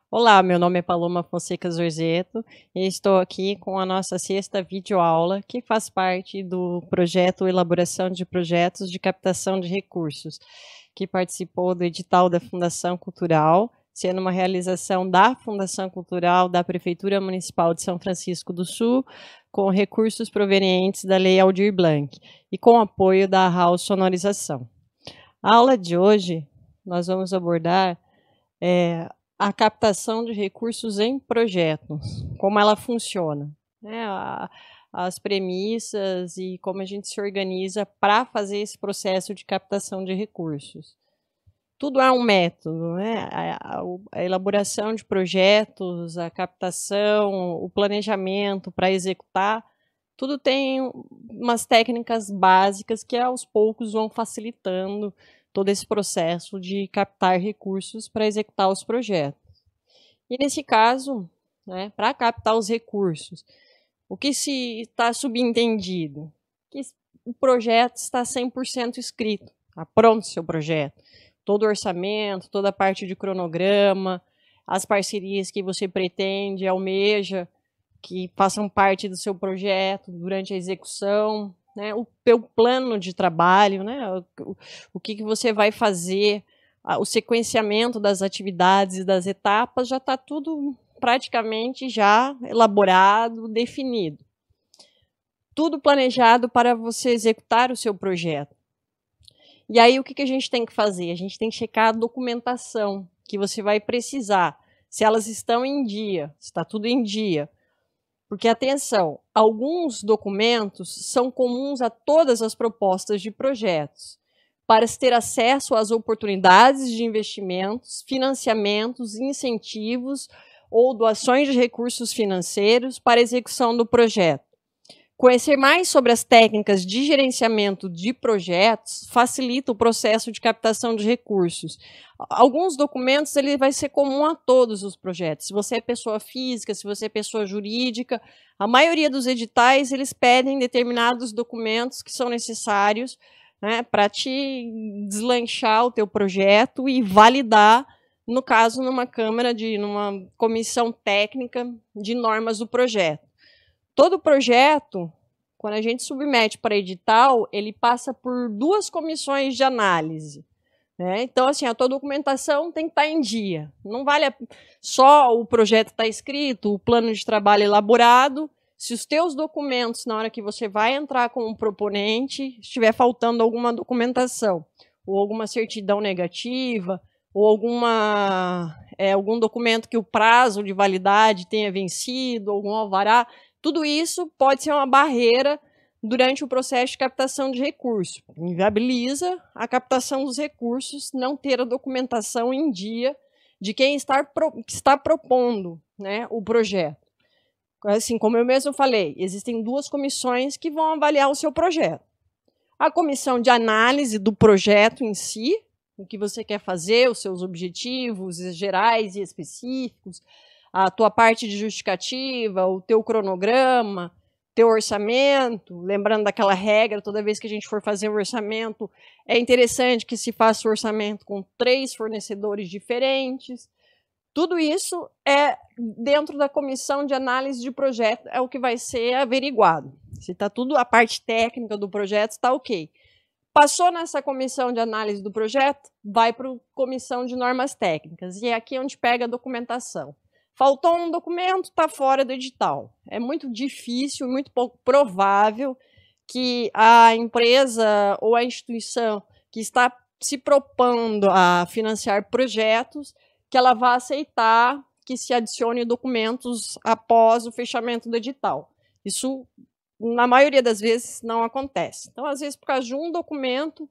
Olá, meu nome é Paloma Fonseca Zorzeto e estou aqui com a nossa sexta videoaula, que faz parte do projeto Elaboração de Projetos de Captação de Recursos, que participou do edital da Fundação Cultural, sendo uma realização da Fundação Cultural da Prefeitura Municipal de São Francisco do Sul, com recursos provenientes da Lei Aldir Blanc e com apoio da House Sonorização. A aula de hoje, nós vamos abordar a captação de recursos em projetos, como ela funciona, né? As premissas e como a gente se organiza para fazer esse processo de captação de recursos. Tudo é um método, né? A elaboração de projetos, a captação, o planejamento para executar, tudo tem umas técnicas básicas que aos poucos vão facilitando todo esse processo de captar recursos para executar os projetos. E nesse caso, né, para captar os recursos, o que se está subentendido? Que o projeto está 100% escrito, está pronto o seu projeto. Todo o orçamento, toda a parte de cronograma, as parcerias que você pretende, almeja, que façam parte do seu projeto durante a execução, né, o teu plano de trabalho, né, o que você vai fazer, o sequenciamento das atividades e das etapas, já está tudo praticamente já elaborado, definido. Tudo planejado para você executar o seu projeto. E aí o que a gente tem que fazer? A gente tem que checar a documentação que você vai precisar, se elas estão em dia, se está tudo em dia. Porque, atenção, alguns documentos são comuns a todas as propostas de projetos, para se ter acesso às oportunidades de investimentos, financiamentos, incentivos ou doações de recursos financeiros para a execução do projeto. Conhecer mais sobre as técnicas de gerenciamento de projetos facilita o processo de captação de recursos. Alguns documentos ele vai ser comum a todos os projetos. Se você é pessoa física, se você é pessoa jurídica, a maioria dos editais eles pedem determinados documentos que são necessários, né, para te deslanchar o teu projeto e validar, no caso, numa numa comissão técnica de normas do projeto. Todo projeto, quando a gente submete para edital, ele passa por 2 comissões de análise. Né? Então, assim, a tua documentação tem que estar em dia. Não vale só o projeto estar escrito, o plano de trabalho elaborado. Se os teus documentos, na hora que você vai entrar como proponente, estiver faltando alguma documentação, ou alguma certidão negativa, ou algum documento que o prazo de validade tenha vencido, algum alvará, tudo isso pode ser uma barreira durante o processo de captação de recursos. Inviabiliza a captação dos recursos, não ter a documentação em dia de quem está propondo, né, o projeto. Assim, como eu mesmo falei, existem 2 comissões que vão avaliar o seu projeto. A comissão de análise do projeto em si, o que você quer fazer, os seus objetivos gerais e específicos, a tua parte de justificativa, o teu cronograma, teu orçamento, lembrando daquela regra, toda vez que a gente for fazer o orçamento, é interessante que se faça o orçamento com 3 fornecedores diferentes. Tudo isso é dentro da comissão de análise de projeto, é o que vai ser averiguado. Se está tudo, a parte técnica do projeto está ok. Passou nessa comissão de análise do projeto, vai para a comissão de normas técnicas, e é aqui onde pega a documentação. Faltou um documento, está fora do edital. É muito difícil, muito pouco provável que a empresa ou a instituição que está se propondo a financiar projetos, que ela vá aceitar que se adicione documentos após o fechamento do edital. Isso, na maioria das vezes, não acontece. Então, às vezes, por causa de um documento,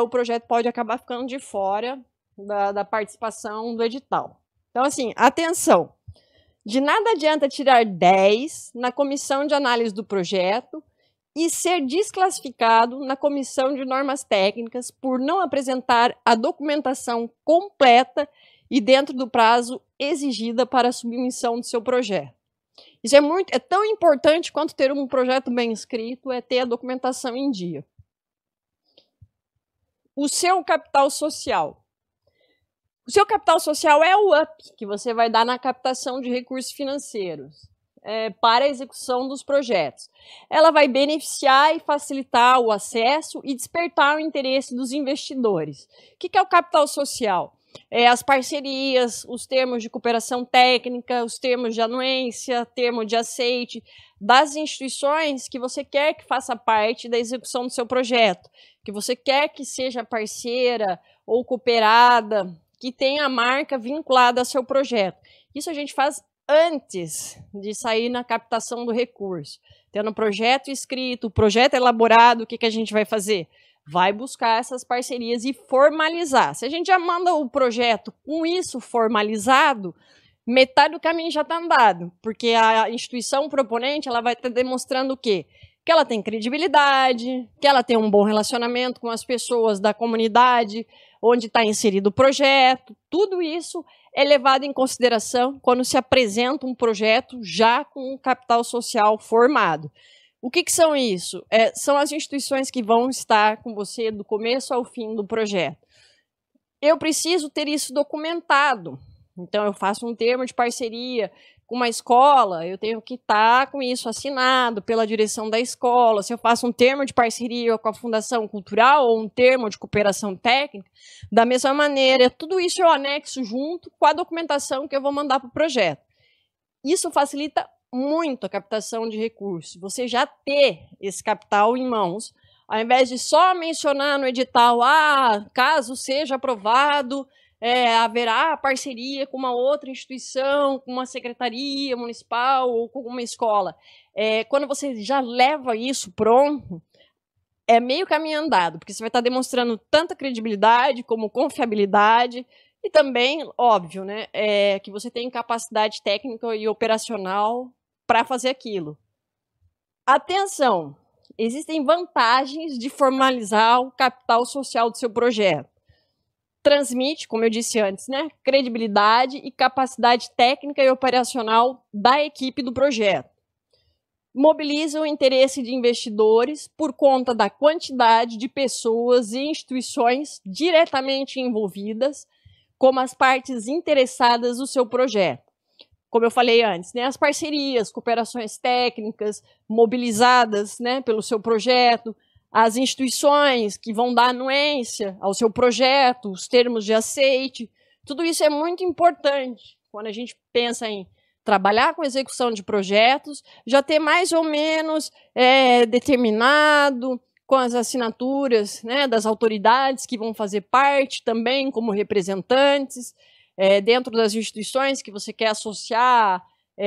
o projeto pode acabar ficando de fora da participação do edital. Então, assim, atenção, de nada adianta tirar 10 na comissão de análise do projeto e ser desclassificado na comissão de normas técnicas por não apresentar a documentação completa e dentro do prazo exigida para a submissão do seu projeto. Isso é tão importante quanto ter um projeto bem escrito, é ter a documentação em dia. O seu capital social. O seu capital social é o up que você vai dar na captação de recursos financeiros para a execução dos projetos. Ela vai beneficiar e facilitar o acesso e despertar o interesse dos investidores. O que é o capital social? As parcerias, os termos de cooperação técnica, os termos de anuência, termo de aceite das instituições que você quer que faça parte da execução do seu projeto, que você quer que seja parceira ou cooperada, que tenha a marca vinculada ao seu projeto. Isso a gente faz antes de sair na captação do recurso. Tendo o projeto escrito, o projeto elaborado, o que a gente vai fazer? Vai buscar essas parcerias e formalizar. Se a gente já manda o projeto com isso formalizado, metade do caminho já está andado, porque a instituição proponente ela vai estar demonstrando o quê? Que ela tem credibilidade, que ela tem um bom relacionamento com as pessoas da comunidade, onde está inserido o projeto. Tudo isso é levado em consideração quando se apresenta um projeto já com um capital social formado. O que são isso? São as instituições que vão estar com você do começo ao fim do projeto. Eu preciso ter isso documentado. Então, eu faço um termo de parceria com uma escola, eu tenho que estar com isso assinado pela direção da escola. Se eu faço um termo de parceria com a Fundação Cultural ou um termo de cooperação técnica, da mesma maneira, tudo isso eu anexo junto com a documentação que eu vou mandar para o projeto. Isso facilita muito a captação de recursos. Você já ter esse capital em mãos, ao invés de só mencionar no edital, caso seja aprovado, haverá parceria com uma outra instituição, com uma secretaria municipal ou com uma escola. Quando você já leva isso pronto, é meio caminho andado, porque você vai estar demonstrando tanta credibilidade como confiabilidade e também, óbvio, né, que você tem capacidade técnica e operacional para fazer aquilo. Atenção! Existem vantagens de formalizar o capital social do seu projeto. Transmite, como eu disse antes, né, credibilidade e capacidade técnica e operacional da equipe do projeto. Mobiliza o interesse de investidores por conta da quantidade de pessoas e instituições diretamente envolvidas como as partes interessadas no seu projeto. Como eu falei antes, né, as parcerias, cooperações técnicas mobilizadas, né, pelo seu projeto, as instituições que vão dar anuência ao seu projeto, os termos de aceite, tudo isso é muito importante quando a gente pensa em trabalhar com execução de projetos, já ter mais ou menos determinado com as assinaturas, né, das autoridades que vão fazer parte também como representantes, dentro das instituições que você quer associar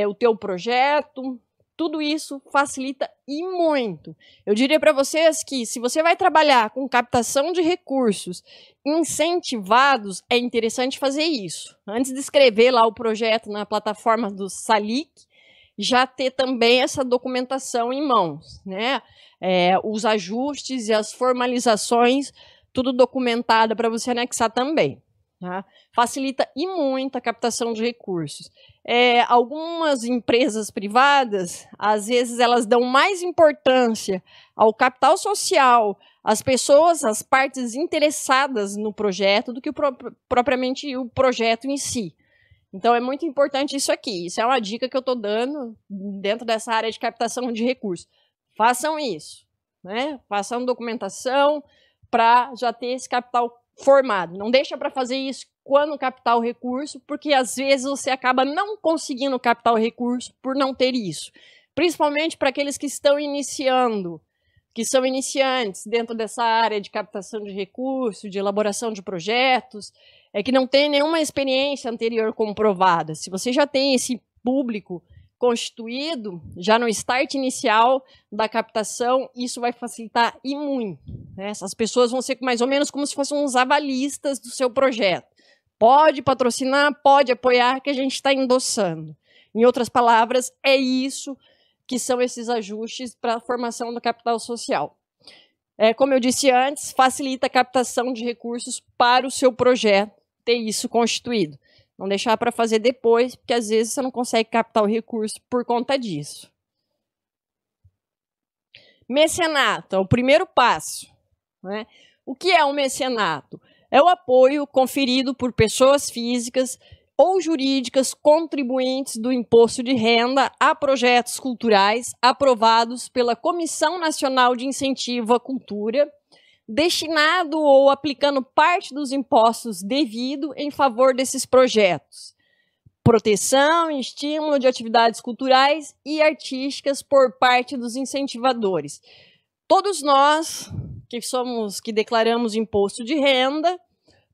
o teu projeto. Tudo isso facilita e muito. Eu diria para vocês que se você vai trabalhar com captação de recursos incentivados, é interessante fazer isso. Antes de escrever lá o projeto na plataforma do Salic, já ter também essa documentação em mãos, né? Os ajustes e as formalizações, tudo documentado para você anexar também. Tá? Facilita e muito a captação de recursos. Algumas empresas privadas, às vezes, elas dão mais importância ao capital social, às pessoas, às partes interessadas no projeto, do que propriamente o projeto em si. Então, é muito importante isso aqui. Isso é uma dica que eu estou dando dentro dessa área de captação de recursos. Façam isso, né? Façam documentação para já ter esse capital formado. Não deixa para fazer isso quando captar o recurso, porque às vezes você acaba não conseguindo captar o recurso por não ter isso. Principalmente para aqueles que estão iniciando, que são iniciantes dentro dessa área de captação de recursos, de elaboração de projetos, que não tem nenhuma experiência anterior comprovada. Se você já tem esse público constituído, já no start inicial da captação, isso vai facilitar e muito. Né? Essas pessoas vão ser mais ou menos como se fossem uns avalistas do seu projeto. Pode patrocinar, pode apoiar, que a gente está endossando. Em outras palavras, é isso que são esses ajustes para a formação do capital social. Como eu disse antes, facilita a captação de recursos para o seu projeto, ter isso constituído. Não deixar para fazer depois, porque às vezes você não consegue captar o recurso por conta disso. Mecenato é o primeiro passo. Né? O que é um mecenato? é o apoio conferido por pessoas físicas ou jurídicas contribuintes do imposto de renda a projetos culturais aprovados pela Comissão Nacional de Incentivo à Cultura, destinado ou aplicando parte dos impostos devido em favor desses projetos. Proteção e estímulo de atividades culturais e artísticas por parte dos incentivadores. Todos nós que declaramos imposto de renda,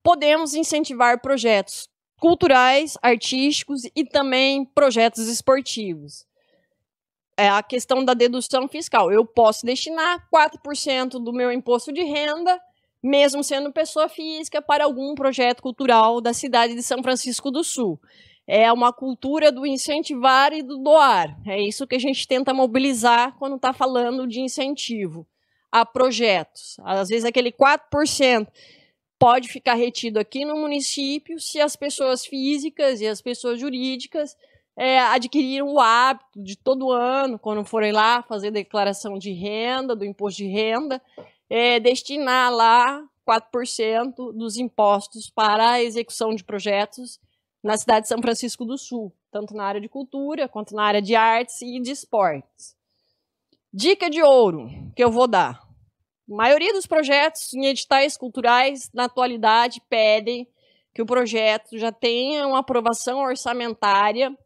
podemos incentivar projetos culturais, artísticos e também projetos esportivos. É a questão da dedução fiscal. Eu posso destinar 4% do meu imposto de renda, mesmo sendo pessoa física, para algum projeto cultural da cidade de São Francisco do Sul. É uma cultura do incentivar e do doar. É isso que a gente tenta mobilizar quando está falando de incentivo a projetos. Às vezes aquele 4% pode ficar retido aqui no município se as pessoas físicas e as pessoas jurídicas adquiriram o hábito de todo ano, quando forem lá fazer declaração de renda, do imposto de renda, destinar lá 4% dos impostos para a execução de projetos na cidade de São Francisco do Sul, tanto na área de cultura, quanto na área de artes e de esportes. Dica de ouro que eu vou dar. A maioria dos projetos em editais culturais, na atualidade, pedem que o projeto já tenha uma aprovação orçamentária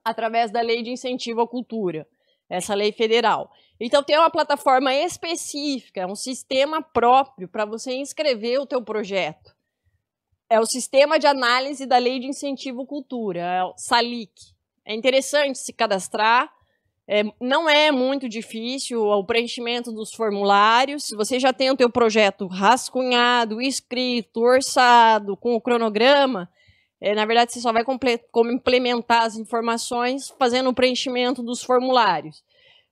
através da Lei de Incentivo à Cultura, essa lei federal. Então, tem uma plataforma específica, um sistema próprio para você inscrever o teu projeto. É o Sistema de Análise da Lei de Incentivo à Cultura, é o SALIC. É interessante se cadastrar, não é muito difícil o preenchimento dos formulários. Se você já tem o teu projeto rascunhado, escrito, orçado, com o cronograma, na verdade você só vai complementar as informações fazendo o preenchimento dos formulários.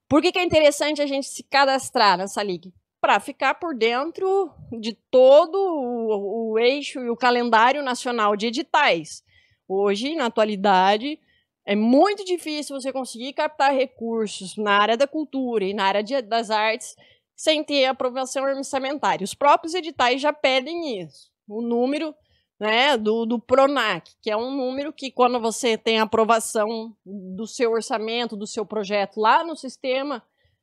Por que é interessante a gente se cadastrar na SALIC? Para ficar por dentro de todo o eixo e o calendário nacional de editais. Hoje, na atualidade, é muito difícil você conseguir captar recursos na área da cultura e na área das artes sem ter aprovação orçamentária. Os próprios editais já pedem isso. O número, né, do PRONAC, que é um número que, quando você tem a aprovação do seu orçamento, do seu projeto lá no sistema,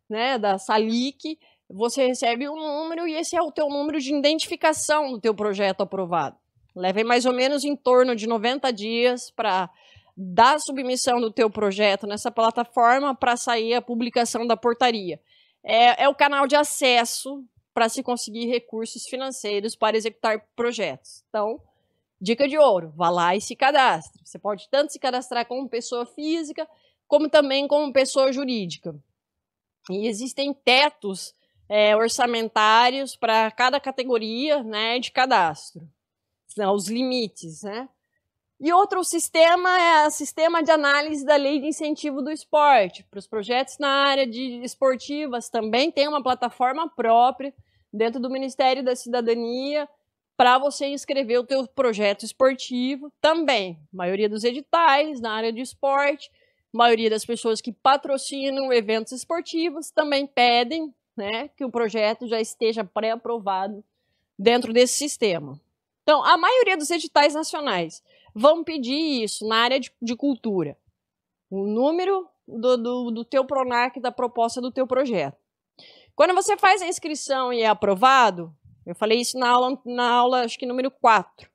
né, da SALIC, você recebe um número e esse é o teu número de identificação do teu projeto aprovado. Leva mais ou menos em torno de 90 dias para dar submissão do teu projeto nessa plataforma para sair a publicação da portaria. É o canal de acesso para se conseguir recursos financeiros para executar projetos. Então, dica de ouro, vá lá e se cadastre. Você pode tanto se cadastrar como pessoa física, como também como pessoa jurídica. E existem tetos orçamentários para cada categoria, né, de cadastro. São os limites, né? E outro sistema é o Sistema de Análise da Lei de Incentivo do Esporte. Para os projetos na área de esportivas também tem uma plataforma própria dentro do Ministério da Cidadania para você inscrever o teu projeto esportivo também. A maioria dos editais na área de esporte, a maioria das pessoas que patrocinam eventos esportivos também pedem, né, que o projeto já esteja pré-aprovado dentro desse sistema. Então, a maioria dos editais nacionais vão pedir isso na área de cultura. O número do teu PRONAC, da proposta do teu projeto. Quando você faz a inscrição e é aprovado, eu falei isso na aula acho que número 4,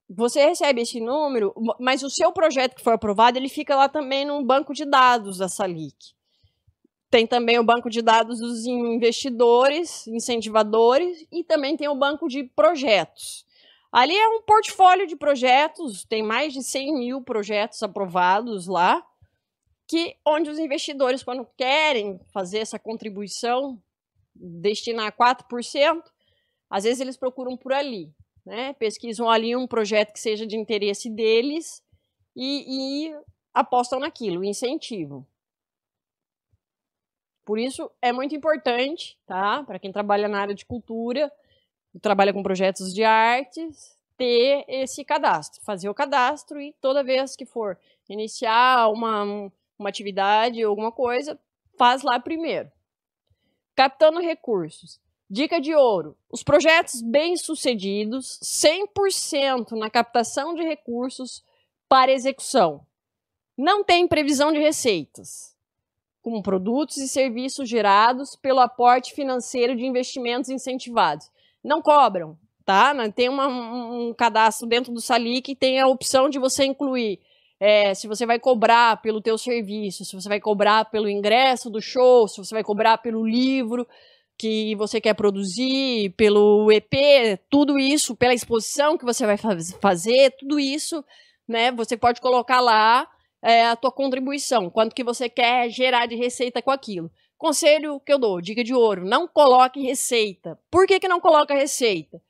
você recebe esse número, mas o seu projeto que foi aprovado, ele fica lá também num banco de dados da SALIC. Tem também o banco de dados dos investidores, incentivadores, e também tem o banco de projetos. Ali é um portfólio de projetos, tem mais de 100 mil projetos aprovados lá, onde os investidores, quando querem fazer essa contribuição, destinar 4%, às vezes eles procuram por ali, né? Pesquisam ali um projeto que seja de interesse deles e apostam naquilo, incentivam. Por isso, é muito importante, tá? Para quem trabalha na área de cultura, trabalha com projetos de artes, ter esse cadastro, fazer o cadastro e toda vez que for iniciar uma atividade ou alguma coisa, faz lá primeiro. Captando recursos. Dica de ouro, os projetos bem-sucedidos, 100% na captação de recursos para execução. Não tem previsão de receitas, com produtos e serviços gerados pelo aporte financeiro de investimentos incentivados. Não cobram, tá? Tem um cadastro dentro do Salic que tem a opção de você incluir se você vai cobrar pelo teu serviço, se você vai cobrar pelo ingresso do show, se você vai cobrar pelo livro que você quer produzir, pelo EP, tudo isso, pela exposição que você vai fazer, tudo isso, né, você pode colocar lá a tua contribuição, quanto que você quer gerar de receita com aquilo. Conselho que eu dou, dica de ouro, não coloque receita. Por que não coloca receita?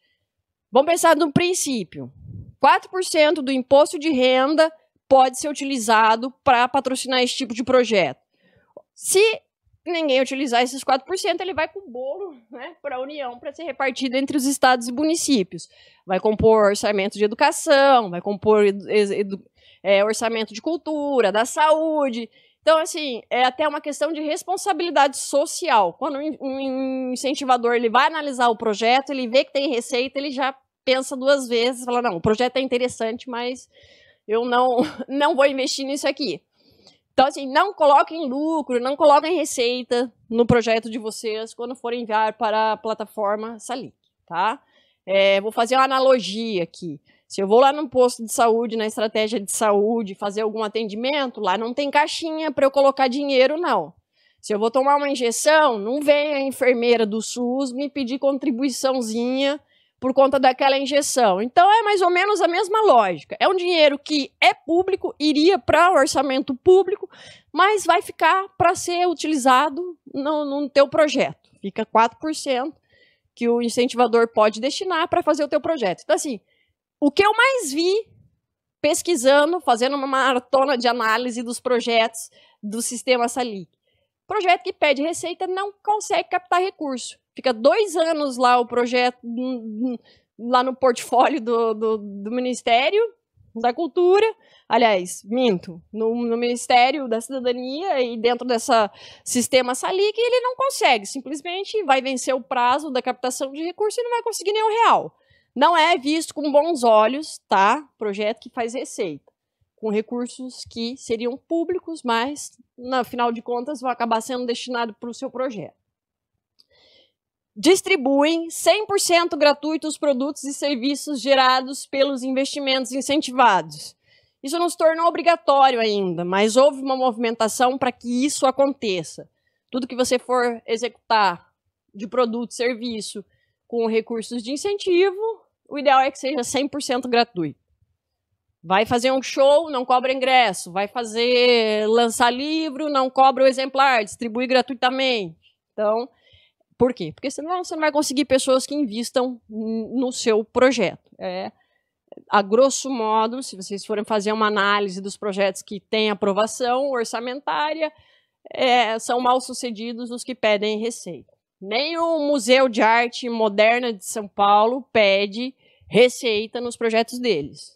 Vamos pensar no princípio. 4% do imposto de renda pode ser utilizado para patrocinar esse tipo de projeto. Se ninguém utilizar esses 4%, ele vai com o bolo, né, para a União, para ser repartido entre os estados e municípios. Vai compor orçamento de educação, vai compor orçamento de cultura, da saúde. Então, assim, é até uma questão de responsabilidade social. Quando um incentivador ele vai analisar o projeto, ele vê que tem receita, ele já pensa duas vezes, fala, não, o projeto é interessante, mas eu não vou investir nisso aqui. Então, assim, não coloquem lucro, não coloquem receita no projeto de vocês quando forem enviar para a plataforma Salic, tá? Vou fazer uma analogia aqui. Se eu vou lá no posto de saúde, na estratégia de saúde, fazer algum atendimento, lá não tem caixinha para eu colocar dinheiro, não. Se eu vou tomar uma injeção, não vem a enfermeira do SUS me pedir contribuiçãozinha por conta daquela injeção. Então, é mais ou menos a mesma lógica. É um dinheiro que é público, iria para o orçamento público, mas vai ficar para ser utilizado no teu projeto. Fica 4% que o incentivador pode destinar para fazer o teu projeto. Então, assim, o que eu mais vi pesquisando, fazendo uma maratona de análise dos projetos do sistema Salic. Projeto que pede receita não consegue captar recurso. Fica 2 anos lá o projeto, lá no portfólio do Ministério da Cultura. Aliás, minto, no Ministério da Cidadania e dentro desse sistema Salic, ele não consegue. Simplesmente vai vencer o prazo da captação de recurso e não vai conseguir nenhum real. Não é visto com bons olhos, tá? Projeto que faz receita, com recursos que seriam públicos, mas, no final de contas, vão acabar sendo destinados para o seu projeto. Distribuem 100% gratuito os produtos e serviços gerados pelos investimentos incentivados. Isso não se tornou obrigatório ainda, mas houve uma movimentação para que isso aconteça. Tudo que você for executar de produto, serviço, com recursos de incentivo, o ideal é que seja 100% gratuito. Vai fazer um show, não cobra ingresso. Vai lançar livro, não cobra o exemplar, distribui gratuitamente. Então, por quê? Porque senão você não vai conseguir pessoas que invistam no seu projeto. A grosso modo, se vocês forem fazer uma análise dos projetos que têm aprovação orçamentária, são mal sucedidos os que pedem receita. Nem o Museu de Arte Moderna de São Paulo pede receita nos projetos deles.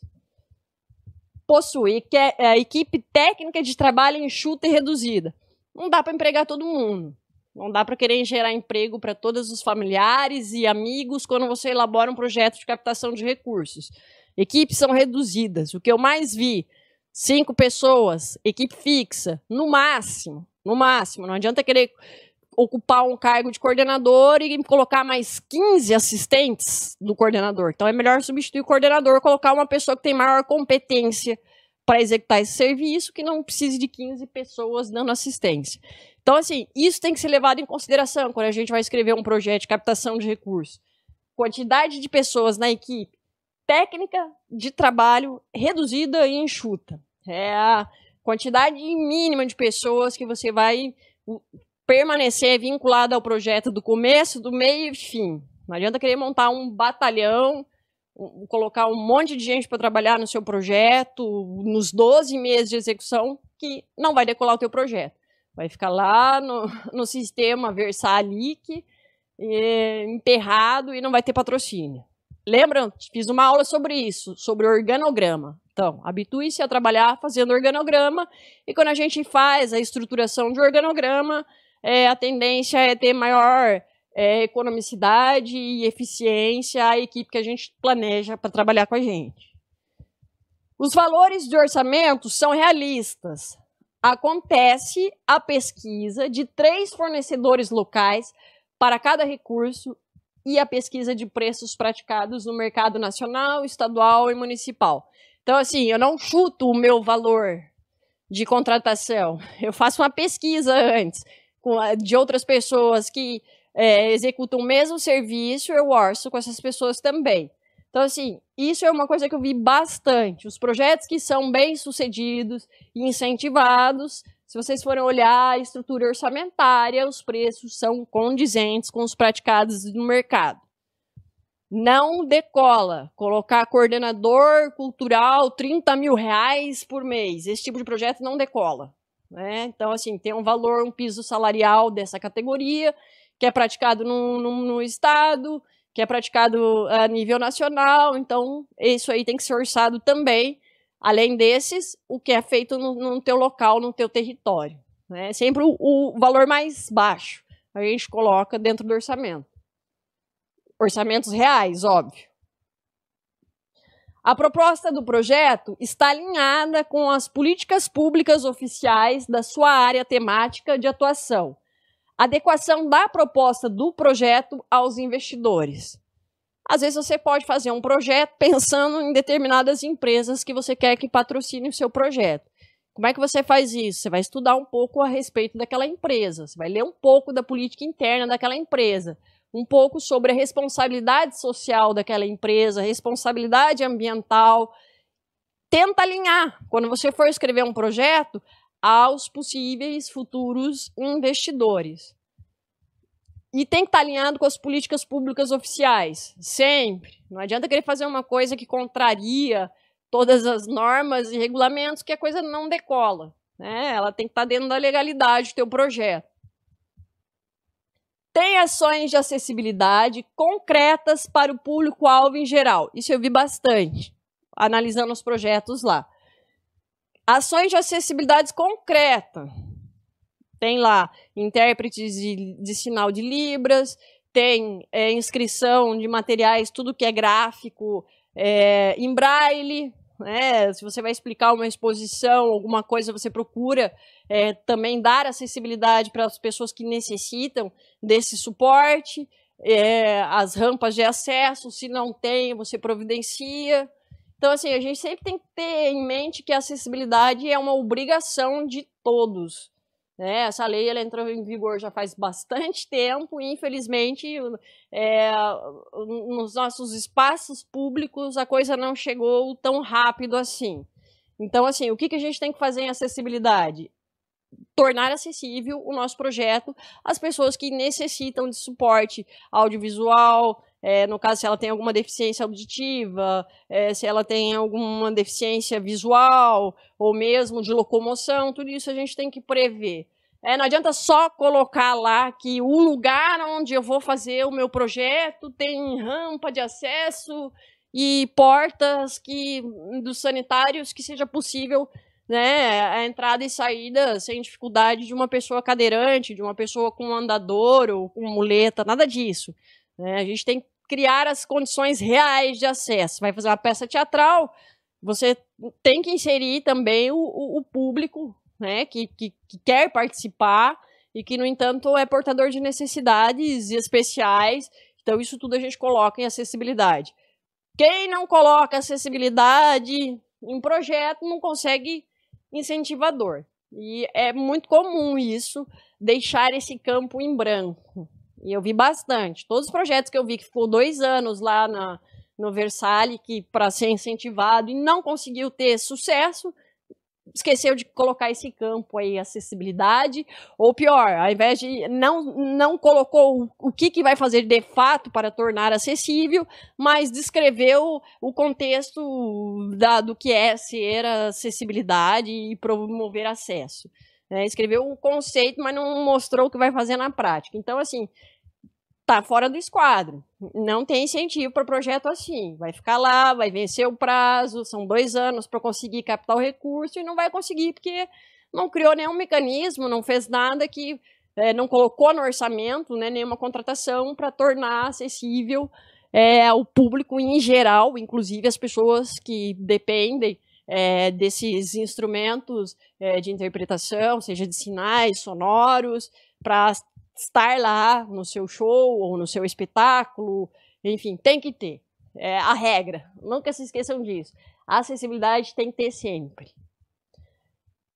Possui a equipe técnica de trabalho enxuta e reduzida. Não dá para empregar todo mundo. Não dá para querer gerar emprego para todos os familiares e amigos quando você elabora um projeto de captação de recursos. Equipes são reduzidas. O que eu mais vi, 5 pessoas, equipe fixa, no máximo. Não adianta querer ocupar um cargo de coordenador e colocar mais 15 assistentes do coordenador. Então, é melhor substituir o coordenador, colocar uma pessoa que tem maior competência para executar esse serviço, que não precise de 15 pessoas dando assistência. Então, assim, isso tem que ser levado em consideração quando a gente vai escrever um projeto de captação de recursos. Quantidade de pessoas na equipe, técnica de trabalho reduzida e enxuta. É a quantidade mínima de pessoas que você vai permanecer vinculado ao projeto do começo, do meio e fim. Não adianta querer montar um batalhão, colocar um monte de gente para trabalhar no seu projeto, nos 12 meses de execução, que não vai decolar o teu projeto. Vai ficar lá no sistema Versalic, emperrado, e não vai ter patrocínio. Lembram? Fiz uma aula sobre isso, sobre organograma. Então, habitue-se a trabalhar fazendo organograma, e quando a gente faz a estruturação de organograma, a tendência é ter maior economicidade e eficiência à equipe que a gente planeja para trabalhar com a gente. Os valores de orçamento são realistas. Acontece a pesquisa de 3 fornecedores locais para cada recurso e a pesquisa de preços praticados no mercado nacional, estadual e municipal. Então, assim, eu não chuto o meu valor de contratação, eu faço uma pesquisa antes de outras pessoas que executam o mesmo serviço, eu orço com essas pessoas também. Então, assim, isso é uma coisa que eu vi bastante. Os projetos que são bem-sucedidos e incentivados, se vocês forem olhar a estrutura orçamentária, os preços são condizentes com os praticados no mercado. Não decola colocar coordenador cultural 30 mil reais por mês. Esse tipo de projeto não decola, né? Então, assim, tem um valor, um piso salarial dessa categoria, que é praticado no estado, que é praticado a nível nacional, então isso aí tem que ser orçado também, além desses, o que é feito no teu local, no teu território, né? Sempre o valor mais baixo a gente coloca dentro do orçamento. Orçamentos reais, óbvio. A proposta do projeto está alinhada com as políticas públicas oficiais da sua área temática de atuação. Adequação da proposta do projeto aos investidores. Às vezes você pode fazer um projeto pensando em determinadas empresas que você quer que patrocine o seu projeto. Como é que você faz isso? Você vai estudar um pouco a respeito daquela empresa, você vai ler um pouco da política interna daquela empresa, um pouco sobre a responsabilidade social daquela empresa, responsabilidade ambiental. Tenta alinhar, quando você for escrever um projeto, aos possíveis futuros investidores. E tem que estar alinhado com as políticas públicas oficiais, sempre. Não adianta querer fazer uma coisa que contraria todas as normas e regulamentos, que a coisa não decola, né? Ela tem que estar dentro da legalidade do teu projeto. Tem ações de acessibilidade concretas para o público-alvo em geral. Isso eu vi bastante, analisando os projetos lá. Ações de acessibilidade concreta. Tem lá intérpretes de sinal de Libras, tem inscrição de materiais, tudo que é gráfico, em braille, né? Se você vai explicar uma exposição, alguma coisa, você procura também dar acessibilidade para as pessoas que necessitam desse suporte, as rampas de acesso, se não tem, você providencia. Então, assim, a gente sempre tem que ter em mente que a acessibilidade é uma obrigação de todos, né? Essa lei ela entrou em vigor já faz bastante tempo e, infelizmente, nos nossos espaços públicos a coisa não chegou tão rápido assim. Então, assim, o que a gente tem que fazer em acessibilidade? Tornar acessível o nosso projeto às pessoas que necessitam de suporte audiovisual, no caso, se ela tem alguma deficiência auditiva, se ela tem alguma deficiência visual, ou mesmo de locomoção, tudo isso a gente tem que prever. Não adianta só colocar lá que o lugar onde eu vou fazer o meu projeto tem rampa de acesso e portas dos sanitários que seja possível, né, a entrada e saída sem dificuldade de uma pessoa cadeirante, de uma pessoa com andador ou com muleta, nada disso. A gente tem que criar as condições reais de acesso. Vai fazer uma peça teatral, você tem que inserir também o público, né, que quer participar e que, no entanto, é portador de necessidades especiais. Então, isso tudo a gente coloca em acessibilidade. Quem não coloca acessibilidade em projeto não consegue incentivador. E é muito comum isso, deixar esse campo em branco. E eu vi bastante. Todos os projetos que eu vi que ficou 2 anos lá no Versalhes, que para ser incentivado e não conseguiu ter sucesso, esqueceu de colocar esse campo aí, acessibilidade, ou pior, ao invés de não colocou o que vai fazer de fato para tornar acessível, mas descreveu o contexto do que é ser acessibilidade e promover acesso. Escreveu o conceito, mas não mostrou o que vai fazer na prática. Então, assim, tá fora do esquadro. Não tem incentivo para projeto assim. Vai ficar lá, vai vencer o prazo, são 2 anos para conseguir captar o recurso e não vai conseguir porque não criou nenhum mecanismo, não fez nada que não colocou no orçamento, né, nenhuma contratação para tornar acessível ao público em geral, inclusive as pessoas que dependem desses instrumentos de interpretação, seja de sinais, sonoros, para estar lá no seu show ou no seu espetáculo, enfim, tem que ter. É a regra, nunca se esqueçam disso. A acessibilidade tem que ter sempre.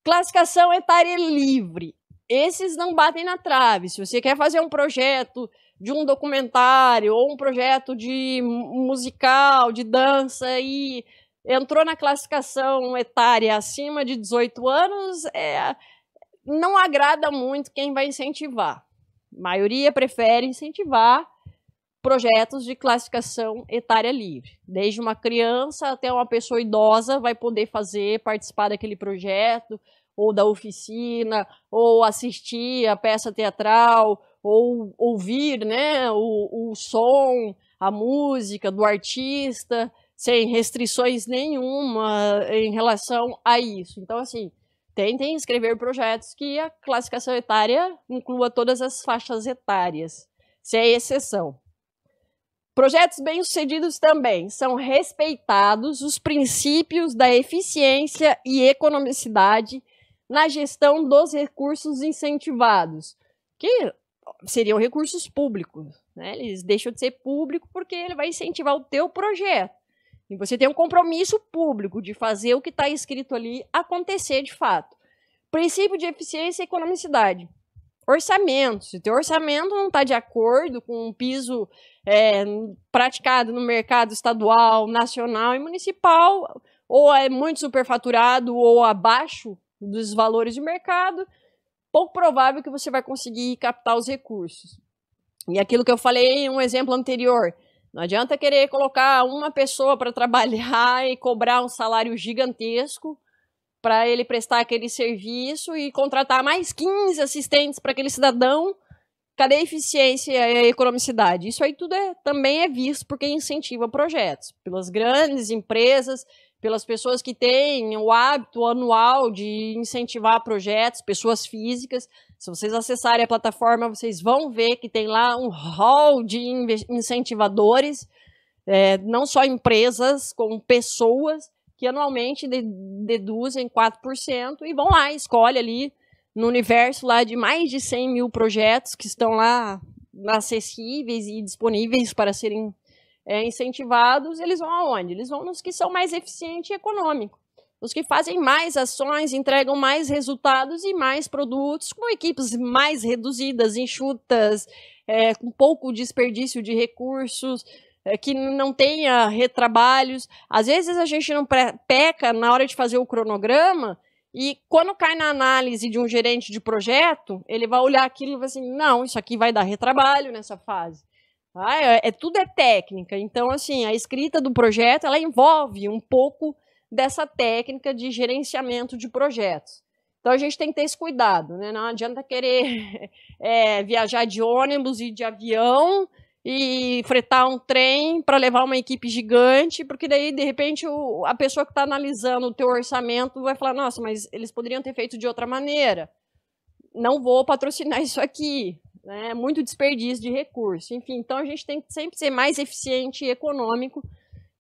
Classificação etária livre. Esses não batem na trave. Se você quer fazer um projeto de um documentário ou um projeto de musical, de dança e entrou na classificação etária acima de 18 anos, não agrada muito quem vai incentivar. A maioria prefere incentivar projetos de classificação etária livre. Desde uma criança até uma pessoa idosa vai poder participar daquele projeto, ou da oficina, ou assistir a peça teatral, ou ouvir, né, o som, a música do artista, sem restrições nenhuma em relação a isso. Então, assim, tentem escrever projetos que a classificação etária inclua todas as faixas etárias, sem exceção. Projetos bem-sucedidos também são respeitados os princípios da eficiência e economicidade na gestão dos recursos incentivados, que seriam recursos públicos, né? Eles deixam de ser público porque ele vai incentivar o teu projeto. E você tem um compromisso público de fazer o que está escrito ali acontecer de fato. Princípio de eficiência e economicidade. Orçamento. Se o teu orçamento não está de acordo com o piso praticado no mercado estadual, nacional e municipal, ou é muito superfaturado ou abaixo dos valores de mercado, pouco provável que você vai conseguir captar os recursos. E aquilo que eu falei em um exemplo anterior, não adianta querer colocar uma pessoa para trabalhar e cobrar um salário gigantesco para ele prestar aquele serviço e contratar mais 15 assistentes para aquele cidadão. Cadê a eficiência e a economicidade? Isso aí tudo também é visto por quem incentiva projetos, pelas grandes empresas, pelas pessoas que têm o hábito anual de incentivar projetos, pessoas físicas. Se vocês acessarem a plataforma, vocês vão ver que tem lá um hall de incentivadores, não só empresas, como pessoas que anualmente deduzem 4% e vão lá, escolhe ali no universo lá de mais de 100 mil projetos que estão lá acessíveis e disponíveis para serem incentivados. Eles vão aonde? Eles vão nos que são mais eficientes e econômicos. Os que fazem mais ações, entregam mais resultados e mais produtos, com equipes mais reduzidas, enxutas, com pouco desperdício de recursos, que não tenha retrabalhos. Às vezes a gente não peca na hora de fazer o cronograma e quando cai na análise de um gerente de projeto, ele vai olhar aquilo e vai assim, não, isso aqui vai dar retrabalho nessa fase. Tudo é técnica. Então, assim, a escrita do projeto, ela envolve um pouco dessa técnica de gerenciamento de projetos. Então, a gente tem que ter esse cuidado, né? Não adianta querer viajar de ônibus e de avião e fretar um trem para levar uma equipe gigante, porque daí, de repente, a pessoa que está analisando o teu orçamento vai falar, nossa, mas eles poderiam ter feito de outra maneira. Não vou patrocinar isso aqui. Muito desperdício de recurso. Enfim, então a gente tem que sempre ser mais eficiente e econômico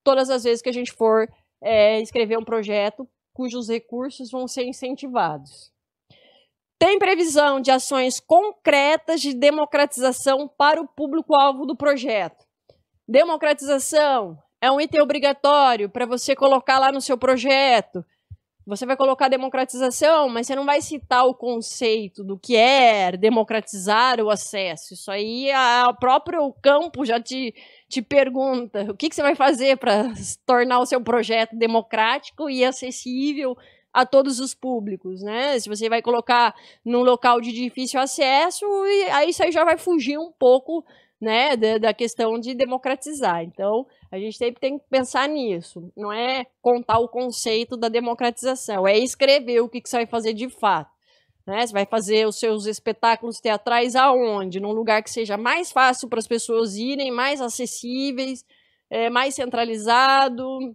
todas as vezes que a gente for escrever um projeto cujos recursos vão ser incentivados. Tem previsão de ações concretas de democratização para o público-alvo do projeto. Democratização é um item obrigatório para você colocar lá no seu projeto. Você vai colocar democratização, mas você não vai citar o conceito do que é democratizar o acesso. Isso aí, o próprio campo já te pergunta o que você vai fazer para tornar o seu projeto democrático e acessível a todos os públicos, né? Se você vai colocar num local de difícil acesso, aí isso aí já vai fugir um pouco, né, da questão de democratizar. Então, a gente sempre tem que pensar nisso. Não é contar o conceito da democratização, é escrever o que você vai fazer de fato. Né? Você vai fazer os seus espetáculos teatrais aonde? Num lugar que seja mais fácil para as pessoas irem, mais acessíveis, mais centralizado,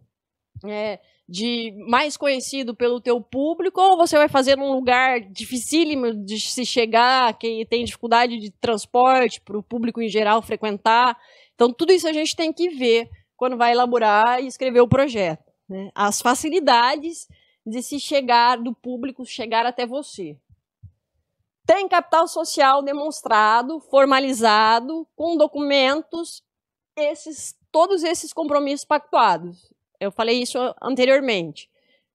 de mais conhecido pelo teu público, ou você vai fazer num lugar dificílimo de se chegar, que tem dificuldade de transporte para o público em geral frequentar. Então, tudo isso a gente tem que ver quando vai elaborar e escrever o projeto, né? As facilidades de se chegar, do público chegar até você. Tem capital social demonstrado, formalizado, com documentos, todos esses compromissos pactuados. Eu falei isso anteriormente.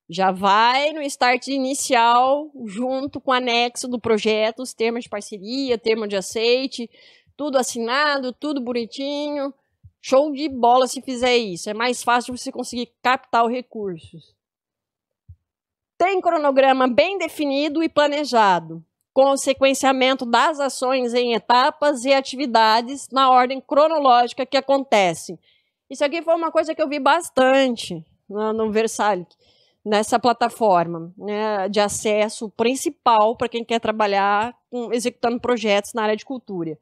Já vai no start inicial, junto com o anexo do projeto, os termos de parceria, termo de aceite, tudo assinado, tudo bonitinho. Show de bola se fizer isso. É mais fácil você conseguir captar os recursos. Tem cronograma bem definido e planejado, com o sequenciamento das ações em etapas e atividades na ordem cronológica que acontecem. Isso aqui foi uma coisa que eu vi bastante no Versalic, nessa plataforma, né, de acesso principal para quem quer trabalhar executando projetos na área de cultura.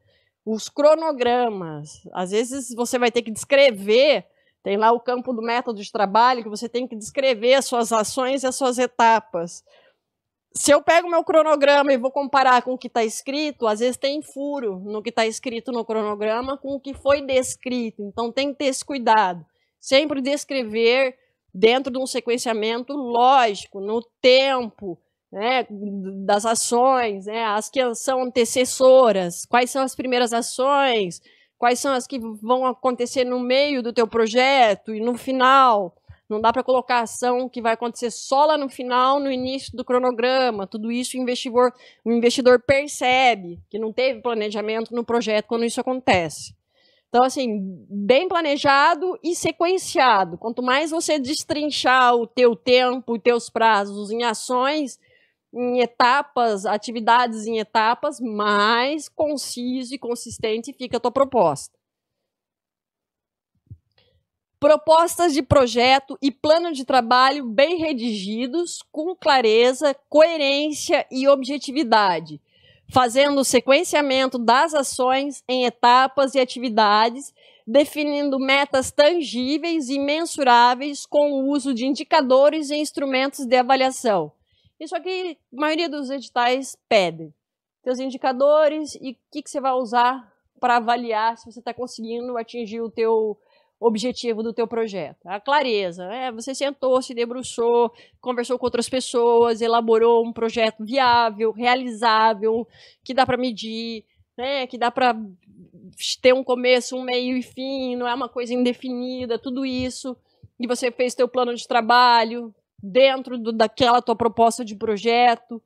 Os cronogramas, às vezes você vai ter que descrever, tem lá o campo do método de trabalho, que você tem que descrever as suas ações e as suas etapas. Se eu pego meu cronograma e vou comparar com o que está escrito, às vezes tem furo no que está escrito no cronograma com o que foi descrito. Então, tem que ter esse cuidado. Sempre descrever dentro de um sequenciamento lógico, no tempo, né, das ações, né, as que são antecessoras, quais são as primeiras ações, quais são as que vão acontecer no meio do teu projeto e no final. Não dá para colocar ação que vai acontecer só lá no final, no início do cronograma. Tudo isso o investidor percebe que não teve planejamento no projeto quando isso acontece. Então, assim, bem planejado e sequenciado. Quanto mais você destrinchar o teu tempo, os teus prazos em ações, em etapas, atividades em etapas, mais conciso e consistente fica a tua proposta. Propostas de projeto e plano de trabalho bem redigidos, com clareza, coerência e objetividade, fazendo o sequenciamento das ações em etapas e atividades, definindo metas tangíveis e mensuráveis com o uso de indicadores e instrumentos de avaliação. Isso aqui, a maioria dos editais pede. Teus indicadores e o que você vai usar para avaliar se você está conseguindo atingir o teu objetivo do teu projeto. A clareza, você sentou, se debruçou, conversou com outras pessoas, elaborou um projeto viável, realizável, que dá para medir, né, que dá para ter um começo, um meio e fim, não é uma coisa indefinida, tudo isso, e você fez teu plano de trabalho dentro daquela tua proposta de projeto,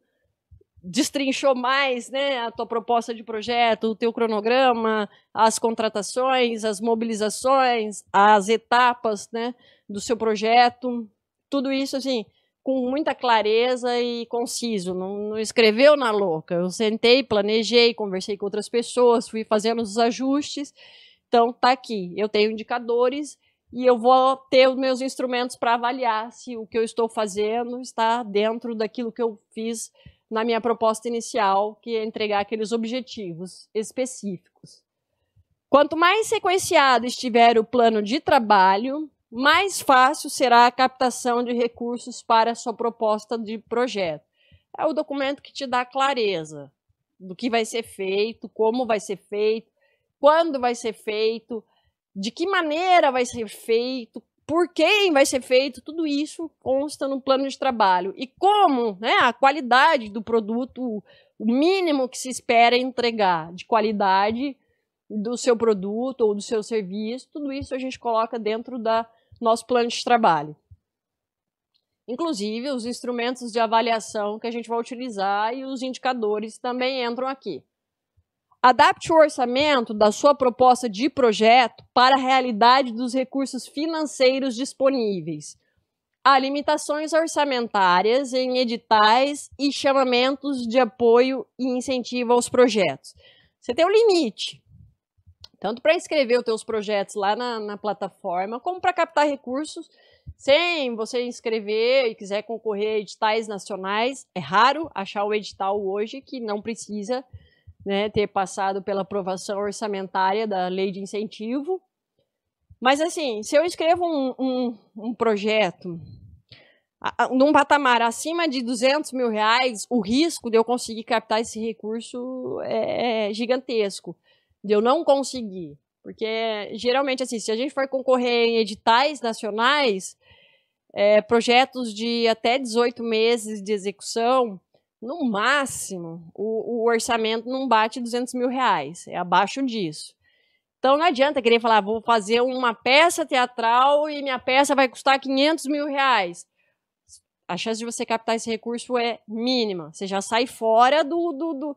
destrinchou mais, né, a tua proposta de projeto, o teu cronograma, as contratações, as mobilizações, as etapas, né, do seu projeto, tudo isso assim, com muita clareza e conciso, não escreveu na louca. Eu sentei, planejei, conversei com outras pessoas, fui fazendo os ajustes, então tá aqui, eu tenho indicadores e eu vou ter os meus instrumentos para avaliar se o que eu estou fazendo está dentro daquilo que eu fiz na minha proposta inicial, que é entregar aqueles objetivos específicos. Quanto mais sequenciado estiver o plano de trabalho, mais fácil será a captação de recursos para a sua proposta de projeto. É o documento que te dá clareza do que vai ser feito, como vai ser feito, quando vai ser feito, de que maneira vai ser feito, por quem vai ser feito, tudo isso consta no plano de trabalho. E como, né, a qualidade do produto, o mínimo que se espera entregar de qualidade do seu produto ou do seu serviço, tudo isso a gente coloca dentro do nosso plano de trabalho. Inclusive, os instrumentos de avaliação que a gente vai utilizar e os indicadores também entram aqui. Adapte o orçamento da sua proposta de projeto para a realidade dos recursos financeiros disponíveis. Há limitações orçamentárias em editais e chamamentos de apoio e incentivo aos projetos. Você tem um limite, tanto para inscrever os teus projetos lá na plataforma, como para captar recursos sem você inscrever e quiser concorrer a editais nacionais. É raro achar o edital hoje que não precisa, né, ter passado pela aprovação orçamentária da lei de incentivo. Mas, assim, se eu escrevo um projeto Num patamar acima de R$ 200.000, o risco de eu conseguir captar esse recurso é gigantesco, de eu não conseguir. Porque, geralmente, assim, se a gente for concorrer em editais nacionais, projetos de até 18 meses de execução, no máximo, o orçamento não bate R$ 200.000, é abaixo disso. Então, não adianta querer falar, vou fazer uma peça teatral e minha peça vai custar R$ 500.000. A chance de você captar esse recurso é mínima. Você já sai fora do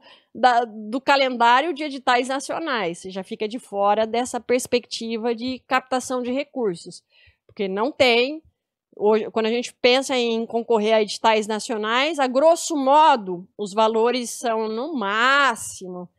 calendário de editais nacionais. Você já fica de fora dessa perspectiva de captação de recursos. Porque não tem. Hoje, quando a gente pensa em concorrer a editais nacionais, a grosso modo, os valores são no máximo.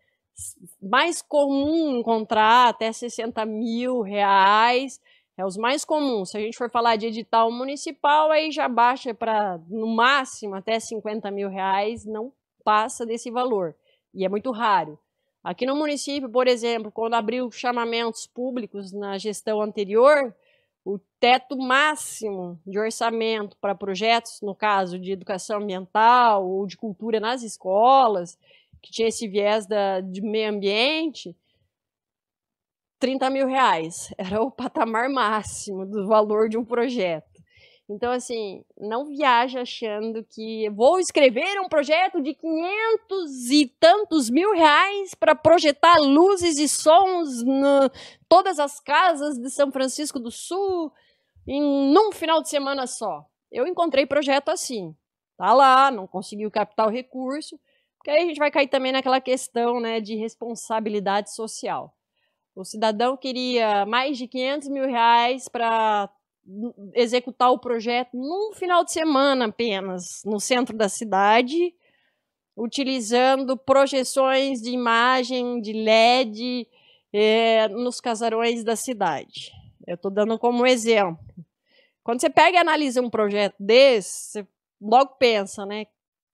Mais comum encontrar até R$ 60.000. É os mais comuns. Se a gente for falar de edital municipal, aí já baixa para, no máximo, até R$ 50.000, não passa desse valor. E é muito raro. Aqui no município, por exemplo, quando abriu chamamentos públicos na gestão anterior, o teto máximo de orçamento para projetos, no caso de educação ambiental ou de cultura nas escolas, que tinha esse viés de meio ambiente, R$ 30.000 era o patamar máximo do valor de um projeto. Então, assim, não viaja achando que vou escrever um projeto de 500 e tantos mil reais para projetar luzes e sons em todas as casas de São Francisco do Sul num final de semana só. Eu encontrei projeto assim. Tá lá, não conseguiu captar o recurso, porque aí a gente vai cair também naquela questão, né, de responsabilidade social. O cidadão queria mais de R$ 500.000 para executar o projeto num final de semana apenas, no centro da cidade, utilizando projeções de imagem de LED nos casarões da cidade. Eu estou dando como exemplo. Quando você pega e analisa um projeto desse, você logo pensa, né?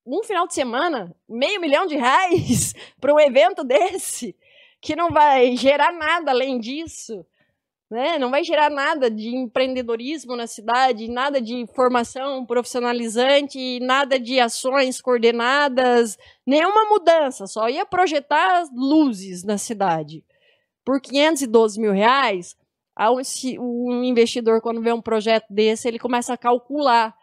Um final de semana, R$ 500.000 para um evento desse, que não vai gerar nada além disso, né? Não vai gerar nada de empreendedorismo na cidade, nada de formação profissionalizante, nada de ações coordenadas, nenhuma mudança, só ia projetar luzes na cidade. Por R$ 512.000, o investidor, quando vê um projeto desse, ele começa a calcular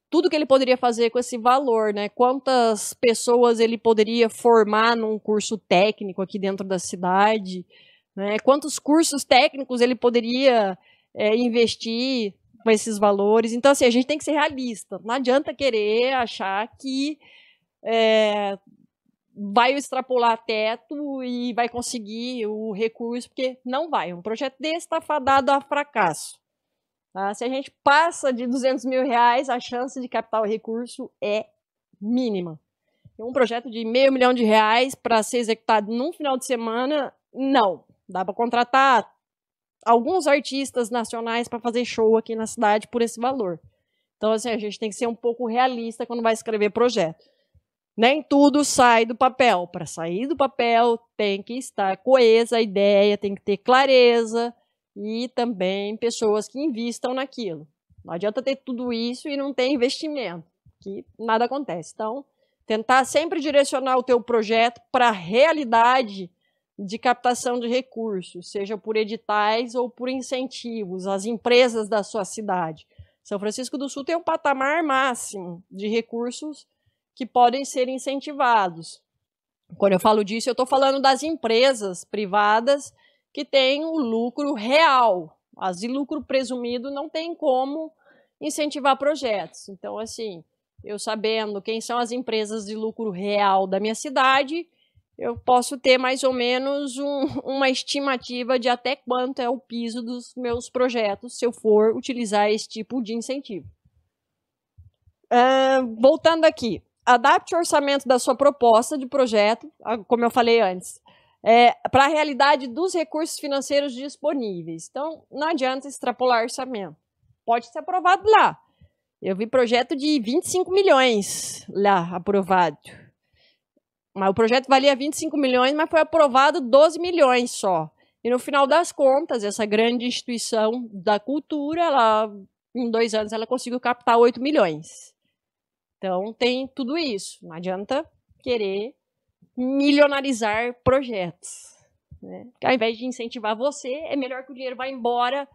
tudo que ele poderia fazer com esse valor, né? Quantas pessoas ele poderia formar num curso técnico aqui dentro da cidade, né? Quantos cursos técnicos ele poderia investir com esses valores. Então, assim, a gente tem que ser realista. Não adianta querer achar que vai extrapolar teto e vai conseguir o recurso, porque não vai. Um projeto desse está fadado a fracasso. Tá? Se a gente passa de R$ 200.000, a chance de captar o recurso é mínima. Um projeto de R$ 500.000 para ser executado num final de semana, não. Dá para contratar alguns artistas nacionais para fazer show aqui na cidade por esse valor. Então, assim, a gente tem que ser um pouco realista quando vai escrever projeto. Nem tudo sai do papel. Para sair do papel, tem que estar coesa a ideia, tem que ter clareza, e também pessoas que investam naquilo. Não adianta ter tudo isso e não ter investimento, que nada acontece. Então, tentar sempre direcionar o teu projeto para a realidade de captação de recursos, seja por editais ou por incentivos, as empresas da sua cidade. São Francisco do Sul tem um patamar máximo de recursos que podem ser incentivados. Quando eu falo disso, eu estou falando das empresas privadas que tem um lucro real. As de lucro presumido não tem como incentivar projetos. Então, assim, eu sabendo quem são as empresas de lucro real da minha cidade, eu posso ter mais ou menos uma estimativa de até quanto é o piso dos meus projetos, se eu for utilizar esse tipo de incentivo. Voltando aqui, adapte o orçamento da sua proposta de projeto, como eu falei antes, para a realidade dos recursos financeiros disponíveis. Então, não adianta extrapolar orçamento. Pode ser aprovado lá. Eu vi projeto de 25 milhões lá aprovado. Mas o projeto valia 25 milhões, mas foi aprovado 12 milhões só. E no final das contas, essa grande instituição da cultura, ela em 2 anos ela conseguiu captar 8 milhões. Então, tem tudo isso. Não adianta querer milionarizar projetos, né? Ao invés de incentivar você, é melhor que o dinheiro vá embora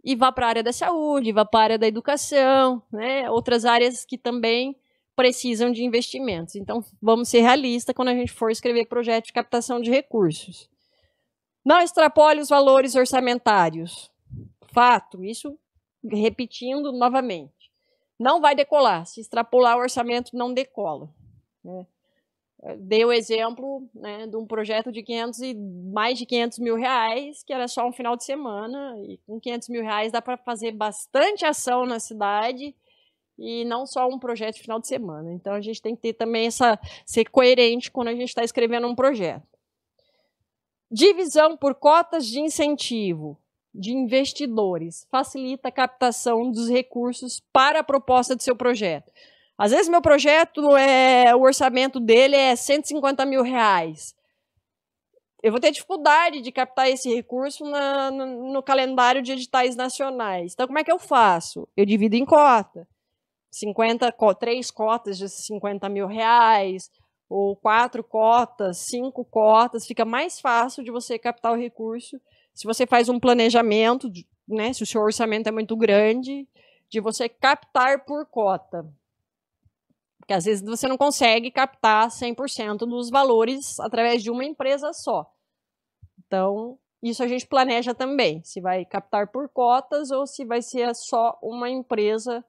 e vá para a área da saúde, vá para a área da educação, né? Outras áreas que também precisam de investimentos. Então, vamos ser realistas quando a gente for escrever projeto de captação de recursos. Não extrapole os valores orçamentários. Fato, isso repetindo novamente. Não vai decolar. Se extrapolar o orçamento, não decola, né? Dei o exemplo, né, de um projeto de mais de 500 mil reais, que era só um final de semana, e com 500 mil reais dá para fazer bastante ação na cidade, e não só um projeto de final de semana. Então, a gente tem que ter também ser coerente quando a gente está escrevendo um projeto. Divisão por cotas de incentivo de investidores facilita a captação dos recursos para a proposta do seu projeto. Às vezes, meu projeto, o orçamento dele é 150 mil reais. Eu vou ter dificuldade de captar esse recurso no calendário de editais nacionais. Então, como é que eu faço? Eu divido em cota. 3 cotas de 50 mil reais, ou 4 cotas, 5 cotas. Fica mais fácil de você captar o recurso se você faz um planejamento, né, se o seu orçamento é muito grande, de você captar por cota. Porque às vezes você não consegue captar 100% dos valores através de uma empresa só. Então, isso a gente planeja também, se vai captar por cotas ou se vai ser só uma empresa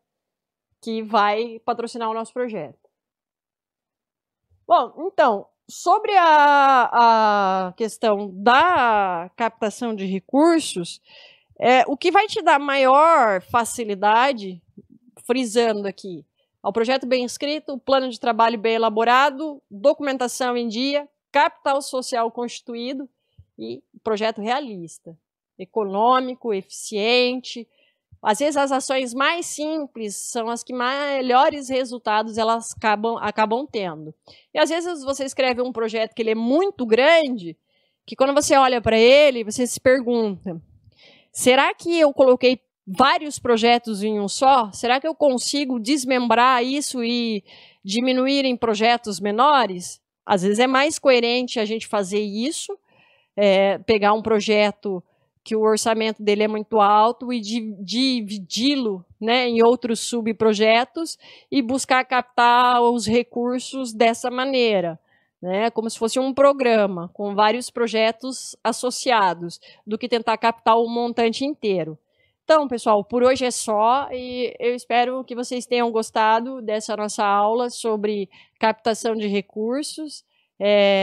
que vai patrocinar o nosso projeto. Bom, então, sobre a questão da captação de recursos, o que vai te dar maior facilidade, frisando aqui, ao projeto bem escrito, plano de trabalho bem elaborado, documentação em dia, capital social constituído e projeto realista, econômico, eficiente. Às vezes as ações mais simples são as que melhores resultados elas acabam tendo. E às vezes você escreve um projeto que ele é muito grande, que quando você olha para ele, você se pergunta, será que eu coloquei vários projetos em um só? Será que eu consigo desmembrar isso e diminuir em projetos menores? Às vezes é mais coerente a gente fazer isso, pegar um projeto que o orçamento dele é muito alto e dividi-lo, né, em outros subprojetos e buscar captar os recursos dessa maneira, né, como se fosse um programa com vários projetos associados, do que tentar captar o montante inteiro. Então, pessoal, por hoje é só e eu espero que vocês tenham gostado dessa nossa aula sobre captação de recursos.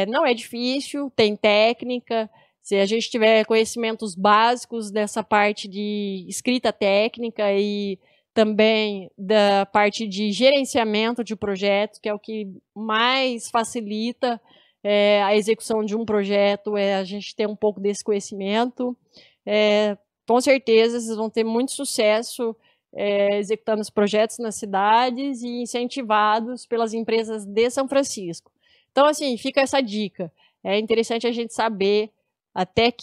Não é difícil, tem técnica. Se a gente tiver conhecimentos básicos dessa parte de escrita técnica e também da parte de gerenciamento de projetos, que é o que mais facilita a execução de um projeto, a gente ter um pouco desse conhecimento. Com certeza, vocês vão ter muito sucesso executando os projetos nas cidades e incentivados pelas empresas de São Francisco. Então, assim, fica essa dica. É interessante a gente saber até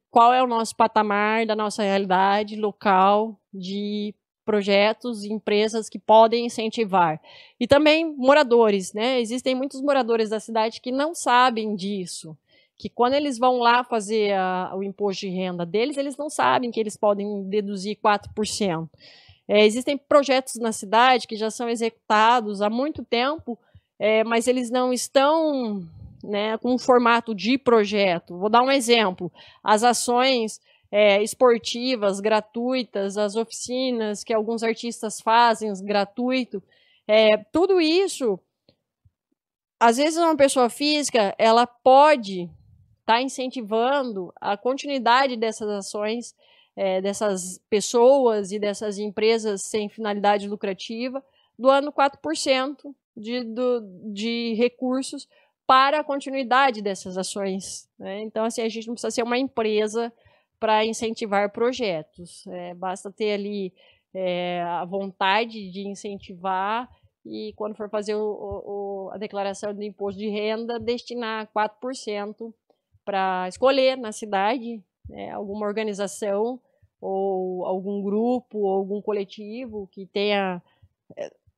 qual é o nosso patamar da nossa realidade local de projetos e empresas que podem incentivar. E também moradores, né? Existem muitos moradores da cidade que não sabem disso, que quando eles vão lá fazer o imposto de renda deles, eles não sabem que eles podem deduzir 4%. Existem projetos na cidade que já são executados há muito tempo, mas eles não estão, né, com um formato de projeto. Vou dar um exemplo. As ações esportivas gratuitas, as oficinas que alguns artistas fazem gratuito, tudo isso, às vezes uma pessoa física, ela pode estar incentivando a continuidade dessas ações, dessas pessoas e dessas empresas sem finalidade lucrativa, doando 4% de recursos para a continuidade dessas ações, né? Então, assim, a gente não precisa ser uma empresa para incentivar projetos. Basta ter ali a vontade de incentivar e, quando for fazer a declaração do imposto de renda, destinar 4% para escolher na cidade alguma organização ou algum grupo, ou algum coletivo que tenha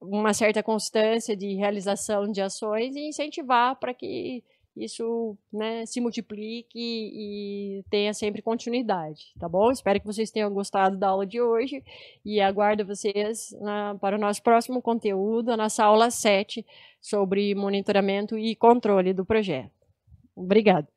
uma certa constância de realização de ações e incentivar para que isso, né, se multiplique e tenha sempre continuidade, tá bom? Espero que vocês tenham gostado da aula de hoje e aguardo vocês para o nosso próximo conteúdo, a nossa aula 7, sobre monitoramento e controle do projeto. Obrigada.